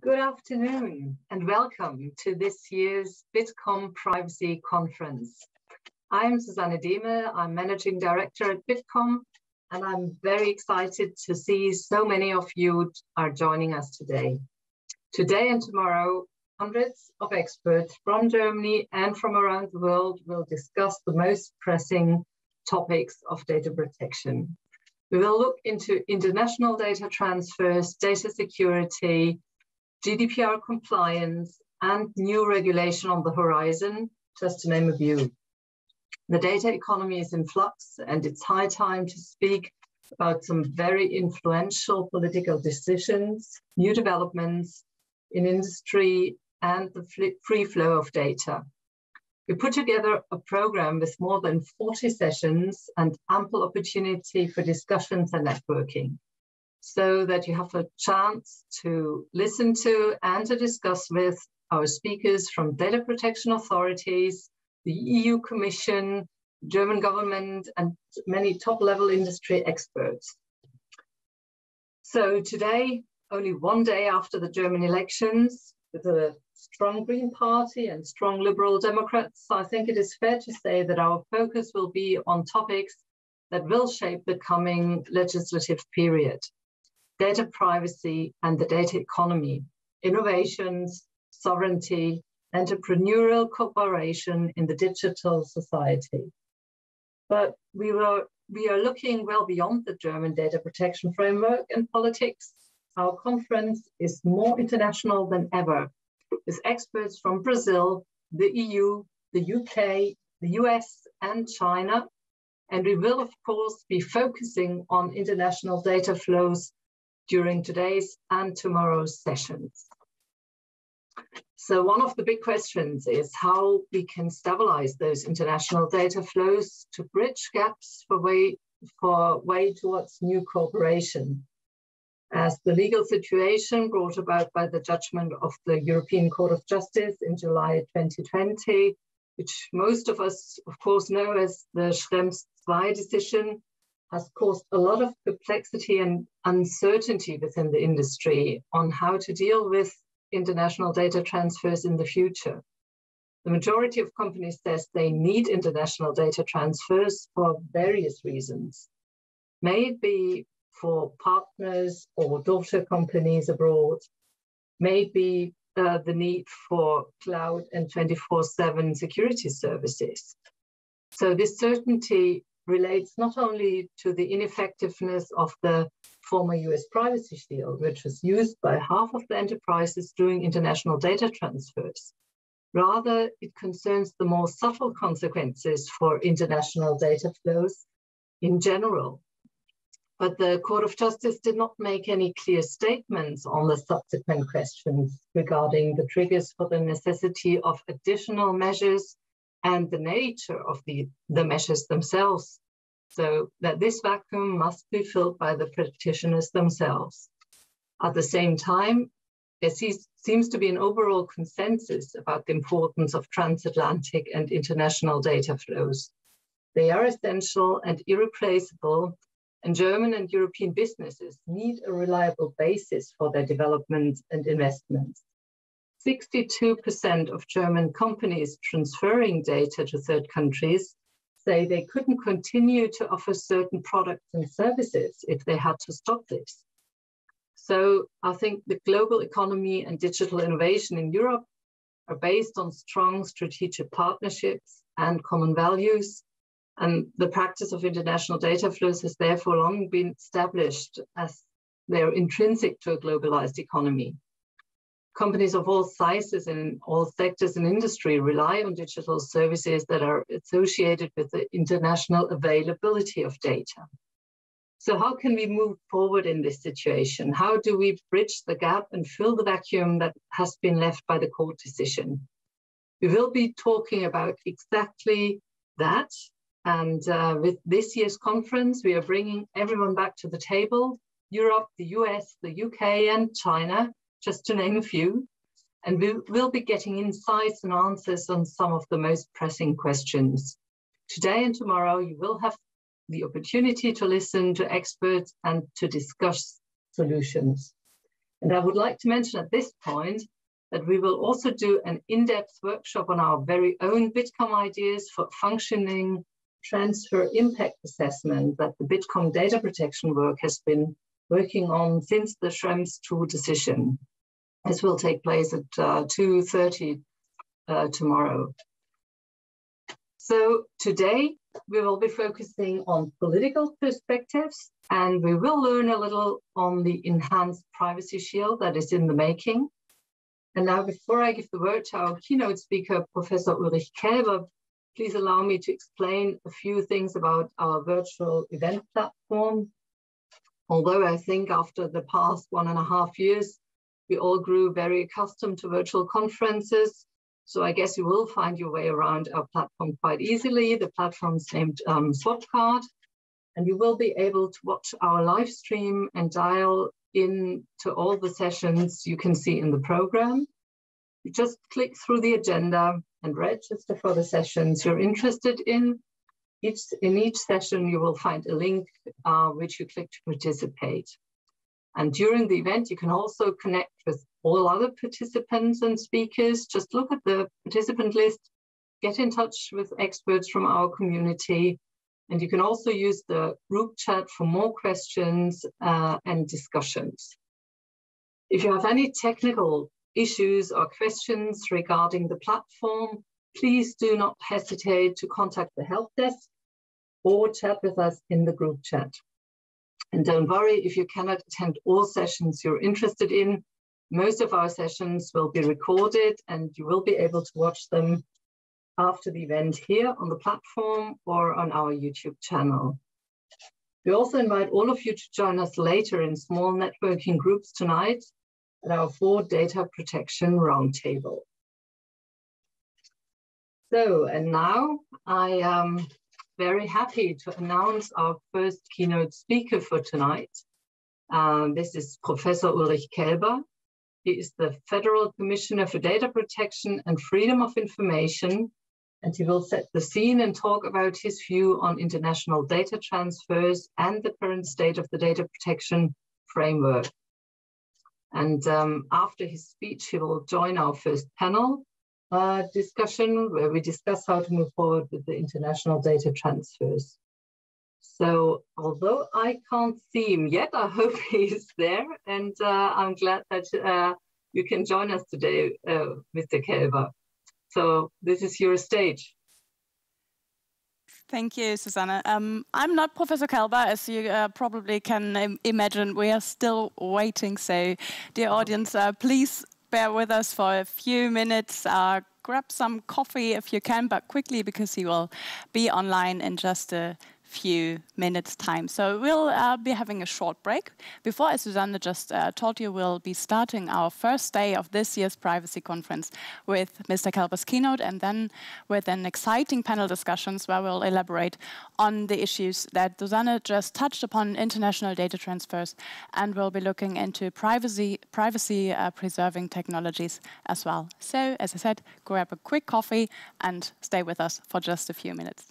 Good afternoon and welcome to this year's Bitkom Privacy Conference. I'm Susanne Dehmel, I'm Managing Director at Bitkom, and I'm very excited to see so many of you are joining us today. Today and tomorrow, hundreds of experts from Germany and from around the world will discuss the most pressing topics of data protection. We will look into international data transfers, data security, GDPR compliance, and new regulation on the horizon, just to name a few. The data economy is in flux, and it's high time to speak about some very influential political decisions, new developments in industry, and the free flow of data. We put together a program with more than 40 sessions and ample opportunity for discussions and networking, so that you have a chance to listen to and to discuss with our speakers from data protection authorities, the EU Commission, German government, and many top-level industry experts. So today, only one day after the German elections, with a strong Green Party and strong Liberal Democrats, I think it is fair to say that our focus will be on topics that will shape the coming legislative period: data privacy and the data economy, innovations, sovereignty, entrepreneurial cooperation in the digital society. But we are looking well beyond the German data protection framework and politics. Our conference is more international than ever, with experts from Brazil, the EU, the UK, the US, and China. And we will, of course, be focusing on international data flows during today's and tomorrow's sessions. So one of the big questions is how we can stabilize those international data flows to bridge gaps for way towards new cooperation, as the legal situation brought about by the judgment of the European Court of Justice in July 2020, which most of us, of course, know as the Schrems II decision, has caused a lot of perplexity and uncertainty within the industry on how to deal with international data transfers in the future. The majority of companies says they need international data transfers for various reasons. Maybe for partners or daughter companies abroad, maybe the need for cloud and 24/7 security services. So this certainty relates not only to the ineffectiveness of the former US Privacy Shield, which was used by half of the enterprises doing international data transfers. Rather, it concerns the more subtle consequences for international data flows in general. But the Court of Justice did not make any clear statements on the subsequent questions regarding the triggers for the necessity of additional measures and the nature of the measures themselves, so that this vacuum must be filled by the practitioners themselves. At the same time, there seems to be an overall consensus about the importance of transatlantic and international data flows. They are essential and irreplaceable, and German and European businesses need a reliable basis for their development and investments. 62% of German companies transferring data to third countries say they couldn't continue to offer certain products and services if they had to stop this. So I think the global economy and digital innovation in Europe are based on strong strategic partnerships and common values. And the practice of international data flows has therefore long been established as they're intrinsic to a globalized economy. Companies of all sizes and in all sectors and industry rely on digital services that are associated with the international availability of data. So how can we move forward in this situation? How do we bridge the gap and fill the vacuum that has been left by the court decision? We will be talking about exactly that. And with this year's conference, we are bringing everyone back to the table: Europe, the US, the UK, and China, just to name a few. And we will be getting insights and answers on some of the most pressing questions. Today and tomorrow, you will have the opportunity to listen to experts and to discuss solutions. And I would like to mention at this point that we will also do an in-depth workshop on our very own Bitkom ideas for functioning transfer impact assessment that the Bitkom data protection work has been working on since the Schrems II decision. This will take place at 2:30 tomorrow. So today we will be focusing on political perspectives, and we will learn a little on the enhanced privacy shield that is in the making. And now, before I give the word to our keynote speaker, Professor Ulrich Kelber, please allow me to explain a few things about our virtual event platform. Although I think after the past 1.5 years, we all grew very accustomed to virtual conferences. So I guess you will find your way around our platform quite easily. The platform is named Swapcard, and you will be able to watch our live stream and dial in to all the sessions you can see in the program. You just click through the agenda and register for the sessions you're interested in. In each session, you will find a link which you click to participate. And during the event, you can also connect with all other participants and speakers. Just look at the participant list, get in touch with experts from our community, and you can also use the group chat for more questions and discussions. If you have any technical issues or questions regarding the platform, please do not hesitate to contact the help desk or chat with us in the group chat. And don't worry if you cannot attend all sessions you're interested in. Most of our sessions will be recorded and you will be able to watch them after the event here on the platform or on our YouTube channel. We also invite all of you to join us later in small networking groups tonight at our 4 Data Protection Roundtable. So, and now I am very happy to announce our first keynote speaker for tonight. This is Professor Ulrich Kelber. He is the Federal Commissioner for Data Protection and Freedom of Information, and he will set the scene and talk about his view on international data transfers and the current state of the data protection framework. And after his speech, he will join our first panel discussion where we discuss how to move forward with the international data transfers. So although I can't see him yet, I hope he's there, and I'm glad that you can join us today, Mr. Kelber. So this is your stage. Thank you, Susanne. I'm not Professor Kelber, as you probably can imagine. We are still waiting, so dear audience, please bear with us for a few minutes. Grab some coffee if you can, but quickly because he will be online in just a few minutes time. So we'll be having a short break. Before, as Susanne just told you, we'll be starting our first day of this year's privacy conference with Mr. Kelber's keynote, and then with an exciting panel discussions where we'll elaborate on the issues that Susanne just touched upon, international data transfers, and we'll be looking into privacy preserving technologies as well. So, as I said, grab a quick coffee and stay with us for just a few minutes.